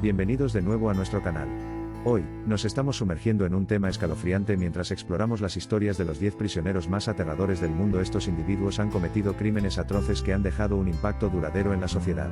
Bienvenidos de nuevo a nuestro canal. Hoy, nos estamos sumergiendo en un tema escalofriante mientras exploramos las historias de los 10 prisioneros más aterradores del mundo. Estos individuos han cometido crímenes atroces que han dejado un impacto duradero en la sociedad.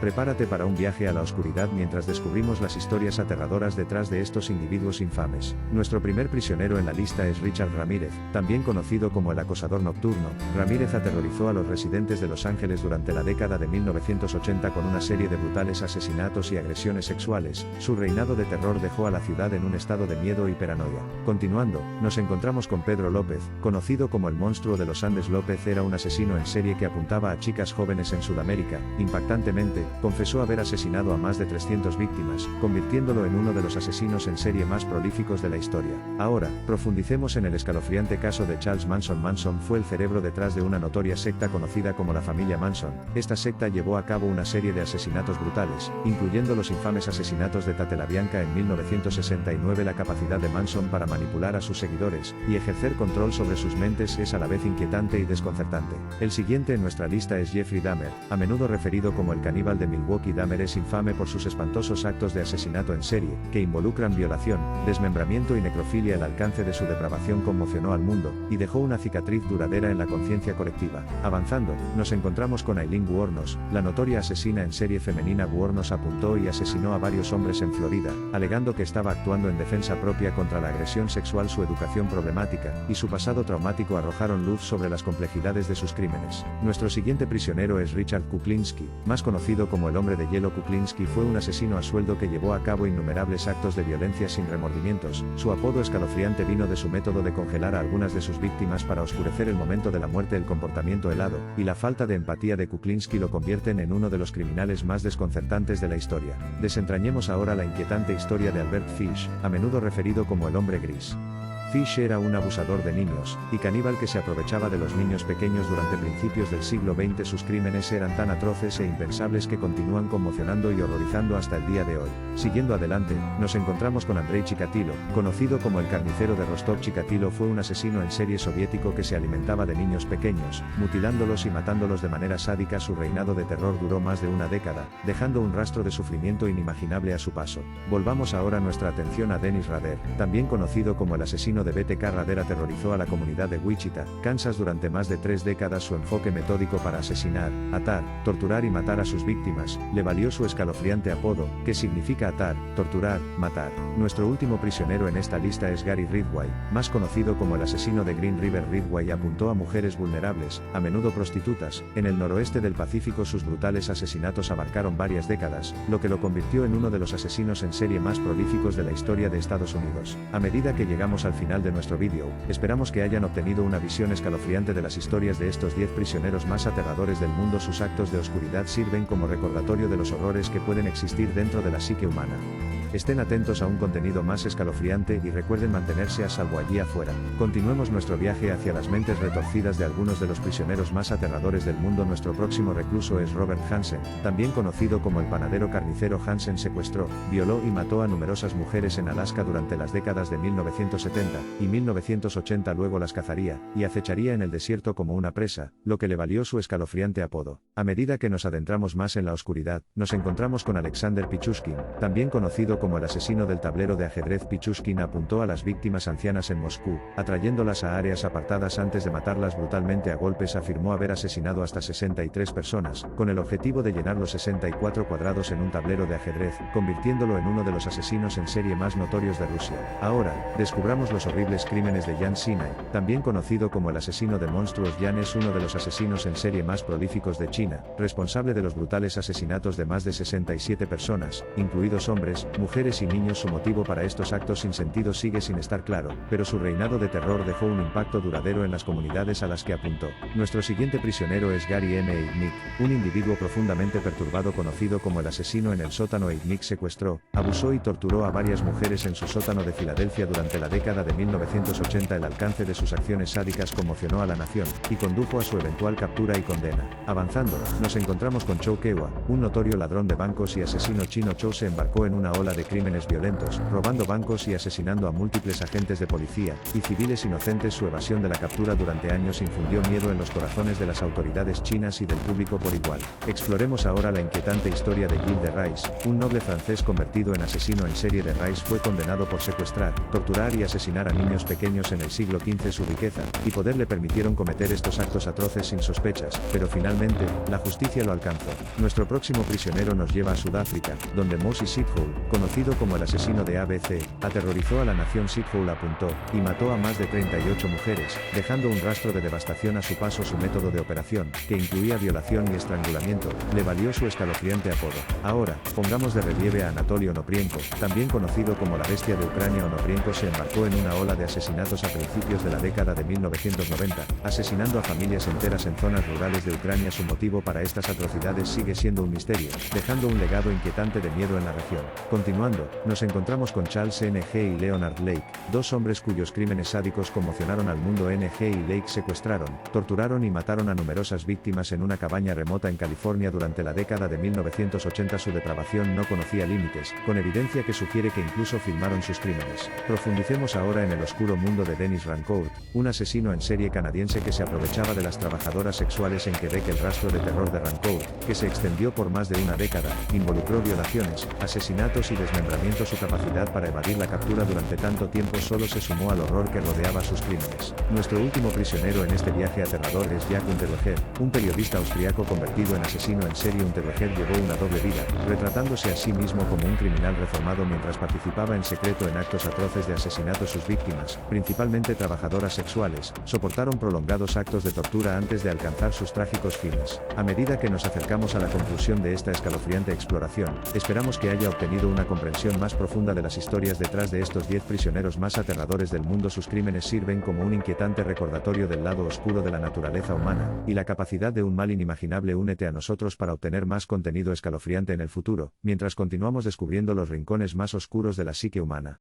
Prepárate para un viaje a la oscuridad mientras descubrimos las historias aterradoras detrás de estos individuos infames. Nuestro primer prisionero en la lista es Richard Ramírez, también conocido como el acosador nocturno. Ramírez aterrorizó a los residentes de Los Ángeles durante la década de 1980 con una serie de brutales asesinatos y agresiones sexuales. Su reinado de terror dejó a la ciudad en un estado de miedo y paranoia. Continuando, nos encontramos con Pedro López, conocido como el monstruo de los Andes. López era un asesino en serie que apuntaba a chicas jóvenes en Sudamérica. Impactantemente, confesó haber asesinado a más de 300 víctimas, convirtiéndolo en uno de los asesinos en serie más prolíficos de la historia. Ahora, profundicemos en el escalofriante caso de Charles Manson. Manson fue el cerebro detrás de una notoria secta conocida como la familia Manson. Esta secta llevó a cabo una serie de asesinatos brutales, incluyendo los infames asesinatos de Tlatelolco en 1969. La capacidad de Manson para manipular a sus seguidores y ejercer control sobre sus mentes es a la vez inquietante y desconcertante. El siguiente en nuestra lista es Jeffrey Dahmer, a menudo referido como el caníbal de Milwaukee. Dahmer es infame por sus espantosos actos de asesinato en serie, que involucran violación, desmembramiento y necrofilia. El alcance de su depravación conmocionó al mundo, y dejó una cicatriz duradera en la conciencia colectiva. Avanzando, nos encontramos con Aileen Wuornos, la notoria asesina en serie femenina. Wuornos apuntó y asesinó a varios hombres en Florida, alegando que estaba actuando en defensa propia contra la agresión sexual. Su educación problemática, y su pasado traumático arrojaron luz sobre las complejidades de sus crímenes. Nuestro siguiente prisionero es Richard Kuklinski, más conocido como el hombre de hielo. Kuklinski fue un asesino a sueldo que llevó a cabo innumerables actos de violencia sin remordimientos. Su apodo escalofriante vino de su método de congelar a algunas de sus víctimas para oscurecer el momento de la muerte. El comportamiento helado y la falta de empatía de Kuklinski lo convierten en uno de los criminales más desconcertantes de la historia. Desentrañemos ahora la inquietante historia de Albert Fish, a menudo referido como el hombre gris. Fish era un abusador de niños y caníbal que se aprovechaba de los niños pequeños durante principios del siglo XX. Sus crímenes eran tan atroces e impensables que continúan conmocionando y horrorizando hasta el día de hoy. Siguiendo adelante, nos encontramos con Andrei Chikatilo, conocido como el carnicero de Rostov. Chikatilo fue un asesino en serie soviético que se alimentaba de niños pequeños, mutilándolos y matándolos de manera sádica. Su reinado de terror duró más de una década, dejando un rastro de sufrimiento inimaginable a su paso. Volvamos ahora nuestra atención a Dennis Rader, también conocido como el asesino de BTK. Rader aterrorizó a la comunidad de Wichita, Kansas durante más de 3 décadas. Su enfoque metódico para asesinar, atar, torturar y matar a sus víctimas le valió su escalofriante apodo, que significa atar, torturar, matar. Nuestro último prisionero en esta lista es Gary Ridgway, más conocido como el asesino de Green River. Ridgway apuntó a mujeres vulnerables, a menudo prostitutas, en el noroeste del Pacífico. Sus brutales asesinatos abarcaron varias décadas, lo que lo convirtió en uno de los asesinos en serie más prolíficos de la historia de Estados Unidos. A medida que llegamos al final de nuestro vídeo, esperamos que hayan obtenido una visión escalofriante de las historias de estos 10 prisioneros más aterradores del mundo. Sus actos de oscuridad sirven como recordatorio de los horrores que pueden existir dentro de la psique humana. Estén atentos a un contenido más escalofriante y recuerden mantenerse a salvo allí afuera. Continuemos nuestro viaje hacia las mentes retorcidas de algunos de los prisioneros más aterradores del mundo. Nuestro próximo recluso es Robert Hansen, también conocido como el panadero carnicero. Hansen secuestró, violó y mató a numerosas mujeres en Alaska durante las décadas de 1970 y 1980. Luego las cazaría y acecharía en el desierto como una presa, lo que le valió su escalofriante apodo. A medida que nos adentramos más en la oscuridad, nos encontramos con Alexander Pichushkin, también conocido como el asesino del tablero de ajedrez. Pichushkin apuntó a las víctimas ancianas en Moscú, atrayéndolas a áreas apartadas antes de matarlas brutalmente a golpes. Afirmó haber asesinado hasta 63 personas, con el objetivo de llenar los 64 cuadrados en un tablero de ajedrez, convirtiéndolo en uno de los asesinos en serie más notorios de Rusia. Ahora, descubramos los horribles crímenes de Jan Sinai, también conocido como el asesino de monstruos. Jan es uno de los asesinos en serie más prolíficos de China, responsable de los brutales asesinatos de más de 67 personas, incluidos hombres, mujeres y niños. Su motivo para estos actos sin sentido sigue sin estar claro, pero su reinado de terror dejó un impacto duradero en las comunidades a las que apuntó. Nuestro siguiente prisionero es Gary M. Eidnik, un individuo profundamente perturbado conocido como el asesino en el sótano. Eidnik secuestró, abusó y torturó a varias mujeres en su sótano de Filadelfia durante la década de 1980. El alcance de sus acciones sádicas conmocionó a la nación, y condujo a su eventual captura y condena. Avanzando, nos encontramos con Chow Kewa, un notorio ladrón de bancos y asesino chino. Chow se embarcó en una ola de de crímenes violentos, robando bancos y asesinando a múltiples agentes de policía y civiles inocentes. Su evasión de la captura durante años infundió miedo en los corazones de las autoridades chinas y del público por igual. Exploremos ahora la inquietante historia de Gilles de Rais, un noble francés convertido en asesino en serie. De Rais fue condenado por secuestrar, torturar y asesinar a niños pequeños en el siglo XV. Su riqueza y poder le permitieron cometer estos actos atroces sin sospechas, pero finalmente, la justicia lo alcanzó. Nuestro próximo prisionero nos lleva a Sudáfrica, donde Mosi Sitole, conocido como el asesino de ABC, aterrorizó a la nación. Sitole apuntó y mató a más de 38 mujeres, dejando un rastro de devastación a su paso. Su método de operación, que incluía violación y estrangulamiento, le valió su escalofriante apodo. Ahora, pongamos de relieve a Anatoly Onoprienko, también conocido como la bestia de Ucrania. Onoprienko se embarcó en una ola de asesinatos a principios de la década de 1990, asesinando a familias enteras en zonas rurales de Ucrania. Su motivo para estas atrocidades sigue siendo un misterio, dejando un legado inquietante de miedo en la región. Continuando, nos encontramos con Charles N.G. y Leonard Lake, dos hombres cuyos crímenes sádicos conmocionaron al mundo. N.G. y Lake secuestraron, torturaron y mataron a numerosas víctimas en una cabaña remota en California durante la década de 1980. Su depravación no conocía límites, con evidencia que sugiere que incluso filmaron sus crímenes. Profundicemos ahora en el oscuro mundo de Dennis Rancourt, un asesino en serie canadiense que se aprovechaba de las trabajadoras sexuales en Quebec. El rastro de terror de Rancourt, que se extendió por más de una década, involucró violaciones, asesinatos y desmembramiento. Su capacidad para evadir la captura durante tanto tiempo solo se sumó al horror que rodeaba sus crímenes. Nuestro último prisionero en este viaje aterrador es Jacques Unterweger, un periodista austriaco convertido en asesino en serie. Unterweger llevó una doble vida, retratándose a sí mismo como un criminal reformado mientras participaba en secreto en actos atroces de asesinato. Sus víctimas, principalmente trabajadoras sexuales, soportaron prolongados actos de tortura antes de alcanzar sus trágicos fines. A medida que nos acercamos a la conclusión de esta escalofriante exploración, esperamos que haya obtenido una comprensión más profunda de las historias detrás de estos 10 prisioneros más aterradores del mundo. Sus crímenes sirven como un inquietante recordatorio del lado oscuro de la naturaleza humana y la capacidad de un mal inimaginable. Únete a nosotros para obtener más contenido escalofriante en el futuro, mientras continuamos descubriendo los rincones más oscuros de la psique humana.